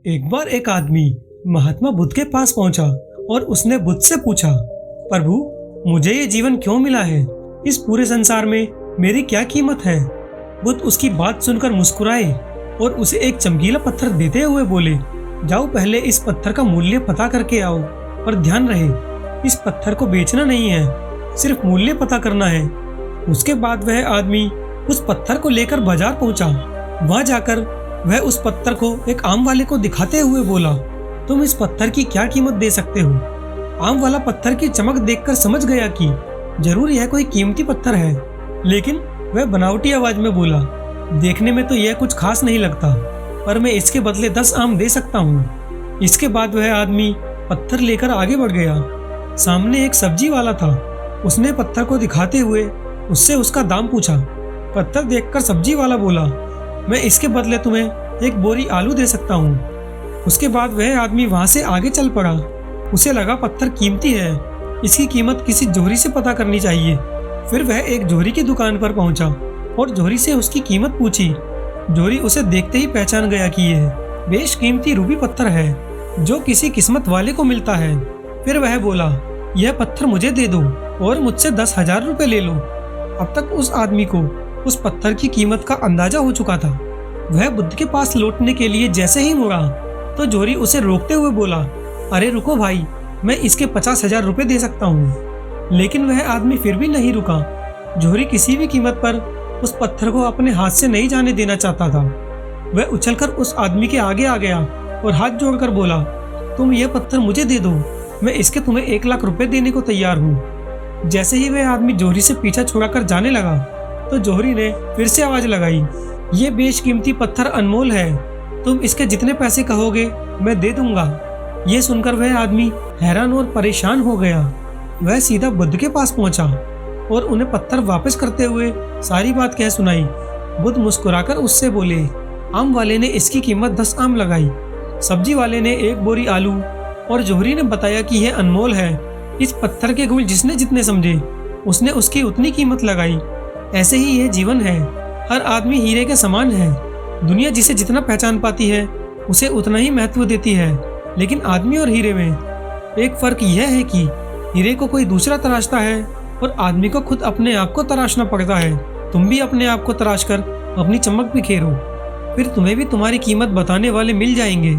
एक बार एक आदमी महात्मा बुद्ध के पास पहुंचा और उसने बुद्ध से पूछा, प्रभु मुझे ये जीवन क्यों मिला है? इस पूरे संसार में मेरी क्या कीमत है? बुद्ध उसकी बात सुनकर मुस्कुराए और उसे एक चमकीला पत्थर देते हुए बोले, जाओ पहले इस पत्थर का मूल्य पता करके आओ, पर ध्यान रहे इस पत्थर को बेचना नहीं है, सिर्फ मूल्य पता करना है। उसके बाद वह आदमी उस पत्थर को लेकर बाजार पहुंचा। वहां जाकर वह उस पत्थर को एक आम वाले को दिखाते हुए बोला, तुम इस पत्थर की क्या कीमत दे सकते हो? आम वाला पत्थर की चमक देखकर समझ गया कि जरूर यह कोई कीमती पत्थर है, लेकिन वह बनावटी आवाज में बोला, देखने में तो यह कुछ खास नहीं लगता, पर मैं इसके बदले 10 आम दे सकता हूँ। इसके बाद वह आदमी पत्थर लेकर आगे बढ़ गया। सामने एक सब्जी वाला था। उसने पत्थर को दिखाते हुए उससे उसका दाम पूछा। पत्थर देखकर सब्जी वाला बोला, मैं इसके बदले तुम्हें एक बोरी आलू दे सकता हूँ। उसके बाद वह आदमी वहां से आगे चल पड़ा। उसे लगा पत्थर कीमती है, इसकी कीमत किसी जोहरी से पता करनी चाहिए। फिर वह एक जोहरी की दुकान पर पहुंचा और जोहरी से उसकी कीमत पूछी। जोहरी उसे देखते ही पहचान गया कि यह बेशकीमती रूबी पत्थर है जो किसी किस्मत वाले को मिलता है। फिर वह बोला, यह पत्थर मुझे दे दो और मुझसे 10,000 रुपये ले लो। अब तक उस आदमी को उस पत्थर की कीमत का अंदाजा हो चुका था। वह बुद्ध के पास लौटने के लिए जैसे ही मुड़ा तो जोहरी उसे रोकते हुए बोला, अरे रुको भाई, मैं इसके 50,000 रुपये दे सकता हूँ। लेकिन वह आदमी फिर भी नहीं रुका। जोहरी किसी भी कीमत पर उस पत्थर को अपने हाथ से नहीं जाने देना चाहता था। वह उछलकर उस आदमी के आगे आ गया और हाथ जोड़कर बोला, तुम यह पत्थर मुझे दे दो, मैं इसके तुम्हें 1 लाख रुपए देने को तैयार हूँ। जैसे ही वह आदमी जोहरी से पीछा छुड़ाकर जाने लगा तो जोहरी ने फिर से आवाज लगाई, ये बेशकीमती पत्थर अनमोल है, तुम इसके जितने पैसे कहोगे मैं दे दूंगा। ये सुनकर वह आदमी हैरान और परेशान हो गया। वह सीधा बुद्ध के पास पहुंचा और उन्हें पत्थर वापस करते हुए सारी बात कह सुनाई। बुद्ध मुस्कुराकर उससे बोले, आम वाले ने इसकी कीमत 10 आम लगाई, सब्जी वाले ने 1 बोरी आलू और जोहरी ने बताया कि यह अनमोल है। इस पत्थर के गुण जिसने जितने समझे उसने उसकी उतनी कीमत लगाई। ऐसे ही यह जीवन है, हर आदमी हीरे के समान है। दुनिया जिसे जितना पहचान पाती है उसे उतना ही महत्व देती है, लेकिन आदमी और हीरे में एक फर्क यह है कि हीरे को कोई दूसरा तराशता है और आदमी को खुद अपने आप को तराशना पड़ता है। तुम भी अपने आप को तराश कर अपनी चमक बिखेरो, फिर तुम्हें भी तुम्हारी कीमत बताने वाले मिल जाएंगे।